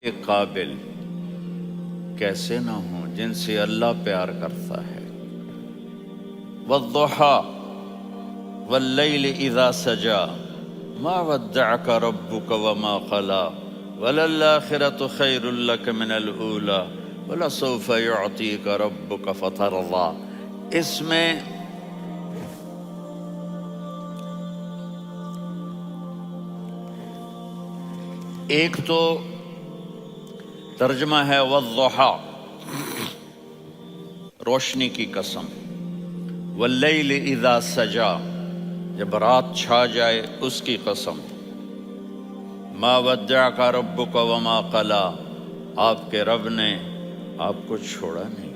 کے قابل کیسے نہ ہوں جن سے اللہ پیار کرتا ہے۔ والضحیٰ واللیل اذا سجا ما ودعک ربک وما قلا وللآخرة خیر لک من الأولی ولسوف یعطیک ربک فترضی۔ اس میں ایک تو ترجمہ ہے والضحیٰ روشنی کی قسم، واللیل اذا سجا جب رات چھا جائے اس کی قسم، ما ودعک ربک وما قلا آپ کے رب نے آپ کو چھوڑا نہیں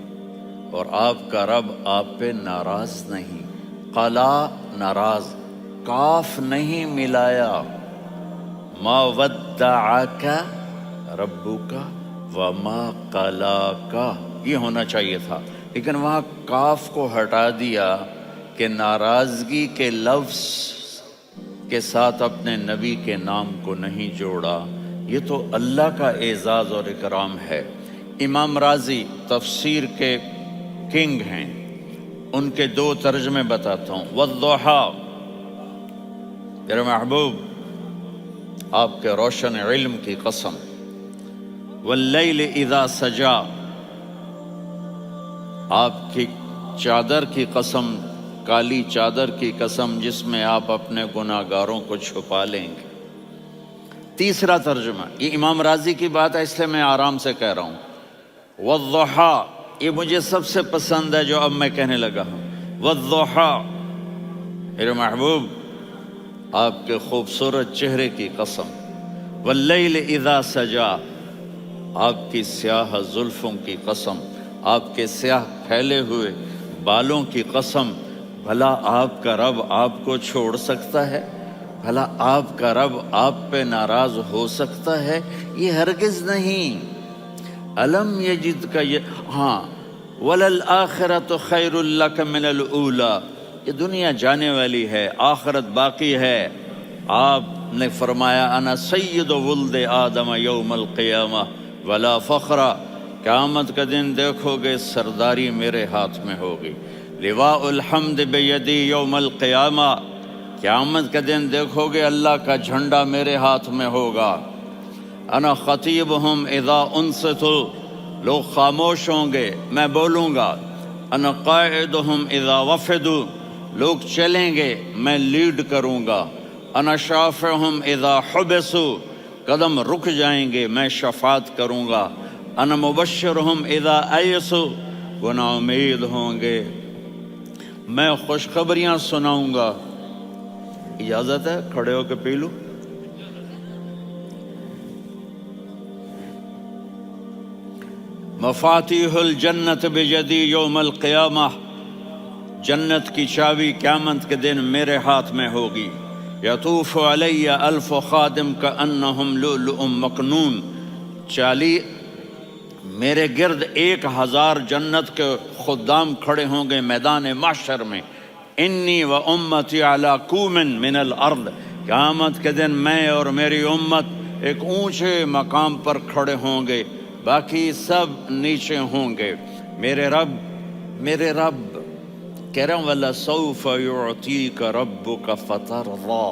اور آپ کا رب آپ پہ ناراض نہیں۔ قلا ناراض، کاف نہیں ملایا، ما ودعک ربک وما قلاک یہ ہونا چاہیے تھا، لیکن وہاں کاف کو ہٹا دیا کہ ناراضگی کے لفظ کے ساتھ اپنے نبی کے نام کو نہیں جوڑا۔ یہ تو اللہ کا اعزاز اور اکرام ہے۔ امام رازی تفسیر کے کنگ ہیں، ان کے دو ترجمے بتاتا ہوں۔ والضحیٰ میرے محبوب آپ کے روشن علم کی قسم، واللیل اذا سجا آپ کی چادر کی قسم، کالی چادر کی قسم جس میں آپ اپنے گناہ گاروں کو چھپا لیں گے۔ تیسرا ترجمہ، یہ امام راضی کی بات ہے اس لیے میں آرام سے کہہ رہا ہوں۔ والضحیٰ یہ مجھے سب سے پسند ہے جو اب میں کہنے لگا ہوں۔ والضحیٰ میرے محبوب آپ کے خوبصورت چہرے کی قسم، واللیل اذا سجا آپ کی سیاہ زلفوں کی قسم، آپ کے سیاہ پھیلے ہوئے بالوں کی قسم۔ بھلا آپ کا رب آپ کو چھوڑ سکتا ہے؟ بھلا آپ کا رب آپ پہ ناراض ہو سکتا ہے؟ یہ ہرگز نہیں۔ الم یجد کا ہاں وللآخرۃ خیر لک من الاولی، یہ دنیا جانے والی ہے، آخرت باقی ہے۔ آپ نے فرمایا انا سید ولد آدم یوم القیامہ ولا فخر، قیامت کا دن دیکھو گے سرداری میرے ہاتھ میں ہوگی۔ لواء الحمد بیدی یوم القیامہ، قیامت کا دن دیکھو گے اللہ کا جھنڈا میرے ہاتھ میں ہوگا۔ انا خطیبہم اذا انصتوا، لوگ خاموش ہوں گے میں بولوں گا۔ انا قائدہم اذا وفدوا، لوگ چلیں گے میں لیڈ کروں گا۔ انا شافعہم اذا حبسوا، قدم رک جائیں گے میں شفاعت کروں گا۔ انا مبشرہم اذا ایسوا، وہ نا امید ہوں گے میں خوشخبریاں سناؤں گا۔ اجازت ہے کھڑے ہو کے پی لوں؟ مفاتیح الجنت بیدی یوم القیامہ، جنت کی چابی قیامت کے دن میرے ہاتھ میں ہوگی۔ یطوف علی الف خادم کانہم لؤلؤ مکنون، میرے گرد 1000 جنت کے خدام کھڑے ہوں گے میدان محشر میں۔ انی و امتی علی کوم من الارض، قیامت کے دن میں اور میری امت ایک اونچے مقام پر کھڑے ہوں گے، باقی سب نیچے ہوں گے۔ میرے رب کہہ رہا ہوں وَلَسَوْفَ يُعْطِيكَ رَبُّكَ فَتَرْضَىٰ،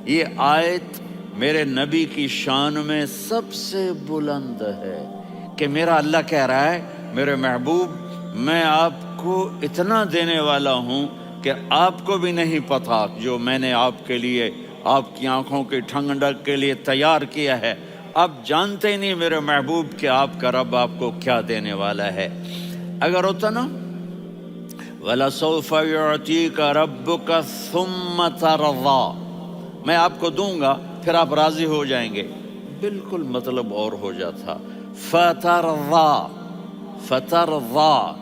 یہ آیت میرے نبی کی شان میں سب سے بلند ہے کہ میرا اللہ کہہ رہا ہے میرے محبوب میں آپ کو اتنا دینے والا ہوں کہ آپ کو بھی نہیں پتا جو میں نے آپ کے لیے، آپ کی آنکھوں کی ٹھنڈک کے لیے تیار کیا ہے۔ آپ جانتے ہی نہیں میرے محبوب کہ آپ کا رب آپ کو کیا دینے والا ہے۔ اگر ہوتا نا وَلَسَوْفَ يُعْطِيكَ رَبُّكَ ثُمَّ تَرْضَىٰ، میں آپ کو دوں گا پھر آپ راضی ہو جائیں گے، بالکل مطلب اور ہو جاتا۔ فترضیٰ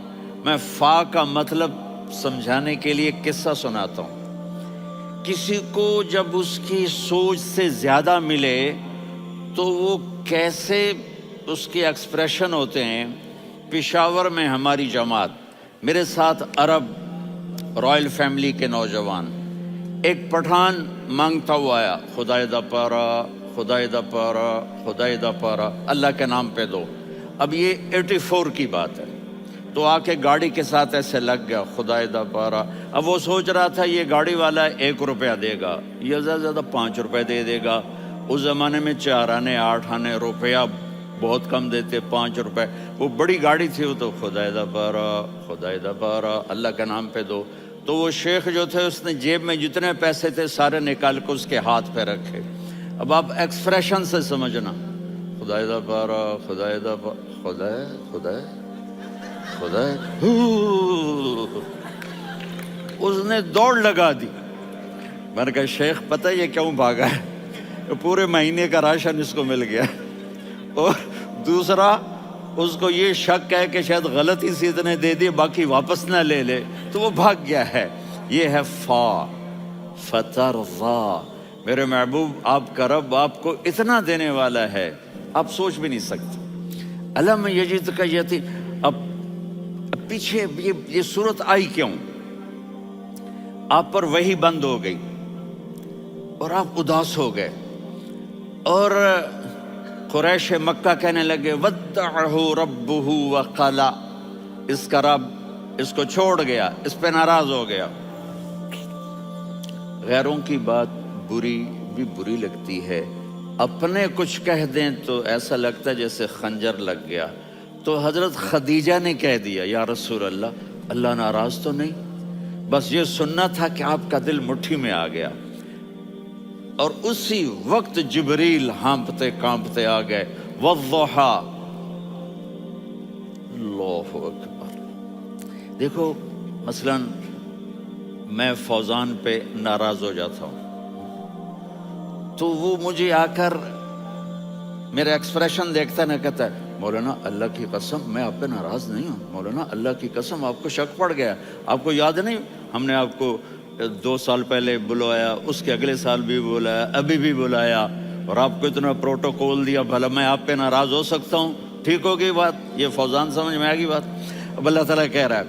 میں فا کا مطلب سمجھانے کے لیے قصہ سناتا ہوں۔ کسی کو جب اس کی سوچ سے زیادہ ملے تو وہ کیسے اس کے ایکسپریشن ہوتے ہیں۔ پشاور میں ہماری جماعت، میرے ساتھ عرب رائل فیملی کے نوجوان، ایک پٹھان مانگتا ہوا آیا، خدای دا پارا خدای دا پارا، خدای دا پارا، اللہ کے نام پہ دو۔ اب یہ 84 کی بات ہے، تو آ کے گاڑی کے ساتھ ایسے لگ گیا، خدای دا پارا۔ اب وہ سوچ رہا تھا یہ گاڑی والا 1 روپیہ دے گا، یہ زیادہ زیادہ 5 روپے دے دے گا۔ اس زمانے میں 4 آنے 8 آنے روپیہ بہت کم دیتے، 5 روپے، وہ بڑی گاڑی تھی، وہ تو خدای دا پارا، خدای دا پارا، اللہ کے نام پہ دو۔ تو وہ شیخ جو تھے اس نے جیب میں جتنے پیسے تھے سارے نکال کے اس کے ہاتھ پہ رکھے۔ اب آپ ایکسپریشن سے سمجھنا، خدای دا پارا، خدای دا پارا، خدای خدای خدای، اس نے دوڑ لگا دی۔ میں نے کہا شیخ پتہ یہ کیوں بھاگا ہے؟ پورے مہینے کا راشن اس کو مل گیا، اور دوسرا اس کو یہ شک ہے کہ شاید غلطی سے اتنے دے دی باقی واپس نہ لے لے، تو وہ بھاگ گیا ہے۔ یہ ہے فترضا، میرے محبوب آپ کا رب آپ کو اتنا دینے والا ہے آپ سوچ بھی نہیں سکتے۔ الم یجدک یتیم، اب پیچھے یہ صورت آئی کیوں؟ آپ پر وحی بند ہو گئی اور آپ اداس ہو گئے، اور قریش مکہ کہنے لگے ودعہ ربہ وقلا، اس کا رب اس کو چھوڑ گیا، اس پہ ناراض ہو گیا۔ غیروں کی بات بری لگتی ہے، اپنے کچھ کہہ دیں تو ایسا لگتا ہے جیسے خنجر لگ گیا۔ تو حضرت خدیجہ نے کہہ دیا یا رسول اللہ، اللہ ناراض تو نہیں؟ بس یہ سننا تھا کہ آپ کا دل مٹھی میں آ گیا۔ اور اسی وقت جبریل ہانپتے کانپتے آ گئے، والضحیٰ، اللہ اکبر۔ دیکھو مثلا میں فوزان پہ ناراض ہو جاتا ہوں تو وہ مجھے آ کر میرا ایکسپریشن دیکھتا نہ کہتا ہے مولانا اللہ کی قسم میں آپ پہ ناراض نہیں ہوں، مولانا اللہ کی قسم آپ کو شک پڑ گیا، آپ کو یاد نہیں ہم نے آپ کو 2 سال پہلے بلایا، اس کے اگلے سال بھی بلایا، ابھی بھی بلایا، اور آپ کو اتنا پروٹوکول دیا، بھلا میں آپ پہ ناراض ہو سکتا ہوں؟ ٹھیک ہو گئی بات، یہ فوزان سمجھ میں آ گئی بات۔ اب اللہ تعالیٰ کہہ رہا ہے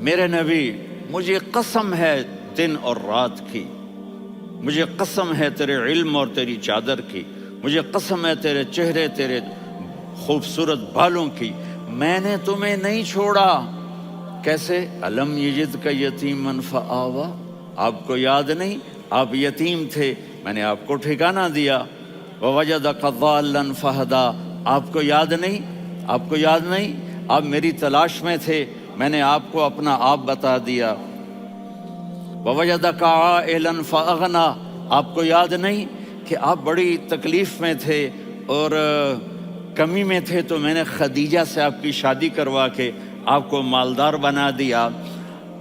میرے نبی مجھے قسم ہے دن اور رات کی، مجھے قسم ہے تیرے علم اور تیری چادر کی، مجھے قسم ہے تیرے چہرے تیرے خوبصورت بالوں کی، میں نے تمہیں نہیں چھوڑا۔ کیسے؟ الم یجدک یتیما فآویٰ، آپ کو یاد نہیں آپ یتیم تھے، میں نے آپ کو ٹھکانہ دیا۔ ووجدک ضالا فہدیٰ، آپ کو یاد نہیں، آپ کو یاد نہیں آپ میری تلاش میں تھے، میں نے آپ کو اپنا آپ بتا دیا۔ ووجدک عائلا فاغنیٰ، آپ کو یاد نہیں کہ آپ بڑی تکلیف میں تھے اور کمی میں تھے، تو میں نے خدیجہ سے آپ کی شادی کروا کے آپ کو مالدار بنا دیا۔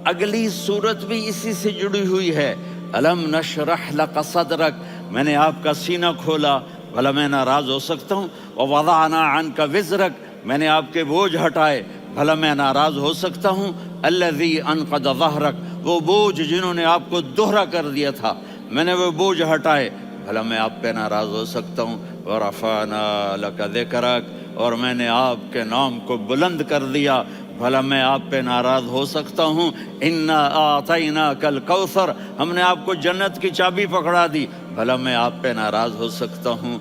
اگلی صورت بھی اسی سے جڑی ہوئی ہے، الم نشرح لک صدرک، میں نے آپ کا سینہ کھولا، بھلا میں ناراض ہو سکتا ہوں؟ ووضعنا عنک وزرک، میں نے آپ کے بوجھ ہٹائے، بھلا میں ناراض ہو سکتا ہوں؟ الذی انقض ظہرک، وہ بوجھ جنہوں نے آپ کو دوہرا کر دیا تھا، میں نے وہ بوجھ ہٹائے، بھلا میں آپ پہ ناراض ہو سکتا ہوں؟ ورفعنا لک ذکرک، اور میں نے آپ کے نام کو بلند کر دیا، بھلا میں آپ پہ ناراض ہو سکتا ہوں؟ انا اعطیناک الکوثر، ہم نے آپ کو جنت کی چابی پکڑا دی، بھلا میں آپ پہ ناراض ہو سکتا ہوں؟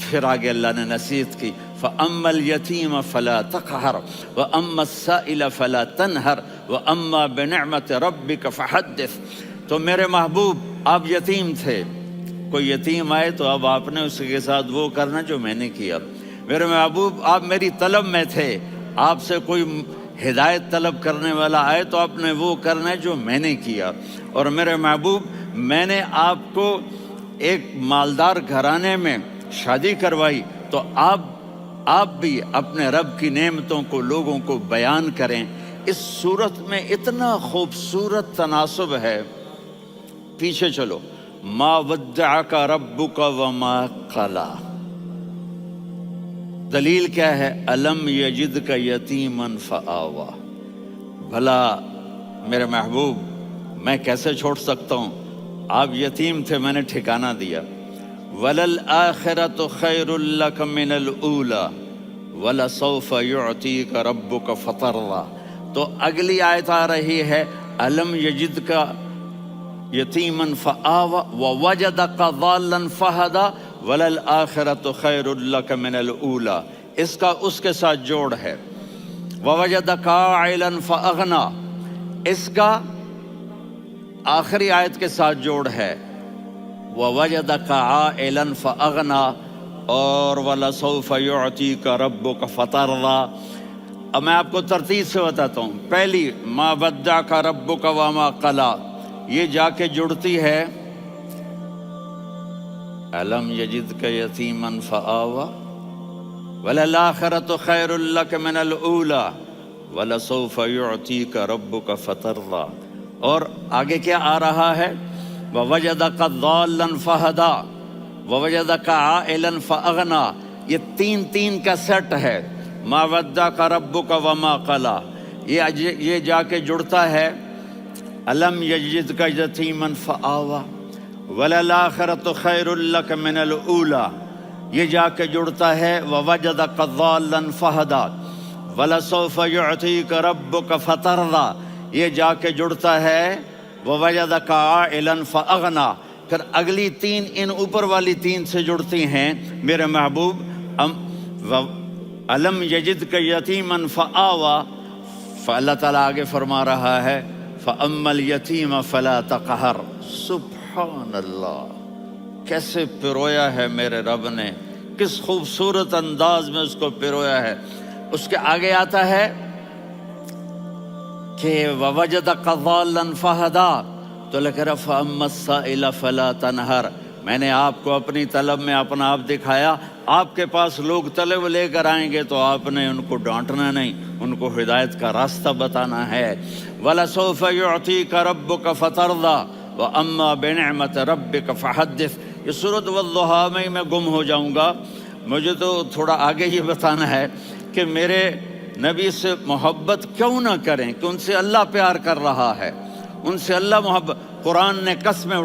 پھر آگے اللہ نے نصیحت کی، فَأَمَّا الْيَتِيمَ فَلَا تَقْهَرْ وَأَمَّا السَّائِلَ فَلَا تَنْهَرْ وَأَمَّا بِنِعْمَةِ رَبِّكَ فَحَدِّثْ۔ تو میرے محبوب آپ یتیم تھے، کوئی یتیم آئے تو اب آپ نے اس کے ساتھ وہ کرنا جو میں نے کیا۔ میرے محبوب آپ میری طلب میں تھے، آپ سے کوئی ہدایت طلب کرنے والا آئے تو آپ نے وہ کرنا ہے جو میں نے کیا۔ اور میرے محبوب میں نے آپ کو ایک مالدار گھرانے میں شادی کروائی، تو آپ بھی اپنے رب کی نعمتوں کو لوگوں کو بیان کریں۔ اس صورت میں اتنا خوبصورت تناسب ہے، پیچھے چلو، ما ودعک ربک وما قلی، دلیل کیا ہے؟ الم یجدک یتیما فآویٰ، بھلا میرے محبوب میں کیسے چھوڑ سکتا ہوں؟ آپ یتیم تھے، میں نے ٹھکانہ دیا۔ وَلَلْآخِرَةُ خَيْرٌ لَكَ مِنَ الْأُولَى وَلَسَوْفَ يُعْطِيكَ رَبُّكَ فَتَرْضَىٰ۔ تو اگلی آیت آ رہی ہے، الم یجدک یتیما فآویٰ ووجدک ضالا فہدیٰ وَلَلْآخِرَةُ خَيْرٌ لَكَ مِنَ الْأُولَى، اس کا اس کے ساتھ جوڑ ہے۔ وَوَجَدَكَ عَائِلًا فَأَغْنَى، اس کا آخری آیت کے ساتھ جوڑ ہے۔ وَوَجَدَكَ عَائِلًا فَأَغْنَى اور وَلَسَوْفَ يُعْطِيكَ رَبُّكَ فَتَرْضَىٰ۔ اب میں آپ کو ترتیب سے بتاتا ہوں۔ پہلی مَا وَدَّعَكَ رَبُّكَ وَمَا قَلَىٰ، یہ جا کے جڑتی ہے أَلَمْ يَجِدْكَ يَتِيمًا فَآوَىٰ وَلَلْآخِرَةُ خَيْرٌ لَكَ مِنَ الْأُولَىٰ وَلَسَوْفَ يُعْطِيكَ رَبُّكَ فَتَرْضَىٰ۔ اور آگے کیا آ رہا ہے؟ وَوَجَدَكَ ضَالًّا فَهَدَىٰ وَوَجَدَكَ عَائِلًا فَأَغْنَىٰ، یہ تین تین کا سیٹ ہے۔ مَا وَدَّعَكَ رَبُّكَ وَمَا قَلَىٰ، یہ جا کے جڑتا ہے أَلَمْ يَجِدْكَ يَتِيمًا فَآوَىٰ وَلَلْآخِرَةُ خَيْرٌ لَكَ مِنَ الْأُولَىٰ، یہ جا کے جڑتا ہے وَوَجَدَكَ ضَالًّا فَهَدَىٰ وَلَسَوْفَ يُعْطِيكَ رَبُّكَ فَتَرْضَىٰ، یہ جا کے جڑتا ہے وَوَجَدَكَ عَائِلًا فَأَغْنَىٰ۔ پھر اگلی تین ان اوپر والی تین سے جڑتی ہیں میرے محبوب۔ أَلَمْ يَجِدْكَ يَتِيمًا فَآوَىٰ، فاللہ تعالیٰ آگے فرما رہا ہے فَأَمَّا الْيَتِيمَ فَلَا تَقْهَرْ۔ سبحان اللہ، کیسے پرویا ہے میرے رب نے، کس خوبصورت انداز میں اس کو پرویا ہے۔ اس کے آگے آتا ہے کہ وَوَجَدَكَ ضَالًّا فَهَدَىٰ، تو لکھ رہا فَأَمَّا السَّائِلَ فَلَا تَنْهَرْ، میں نے آپ کو اپنی طلب میں اپنا آپ دکھایا۔ آپ کے پاس لوگ طلب لے کر آئیں گے تو آپ نے ان کو ڈانٹنا نہیں، ان کو ہدایت کا راستہ بتانا ہے۔ وَلَسَوْفَ يُعْطِيكَ رَبُّكَ فَتَرْضَىٰ وَأَمَّا بِنِعْمَةِ رَبِّكَ فَحَدِّثْ۔ یہ سورۃ والضحیٰ میں گم ہو جاؤں گا، مجھے تو تھوڑا آگے یہ بتانا ہے کہ میرے نبی سے محبت کیوں نہ کریں، کہ ان سے اللہ پیار کر رہا ہے، ان سے اللہ محبت۔ قرآن نے قسمیں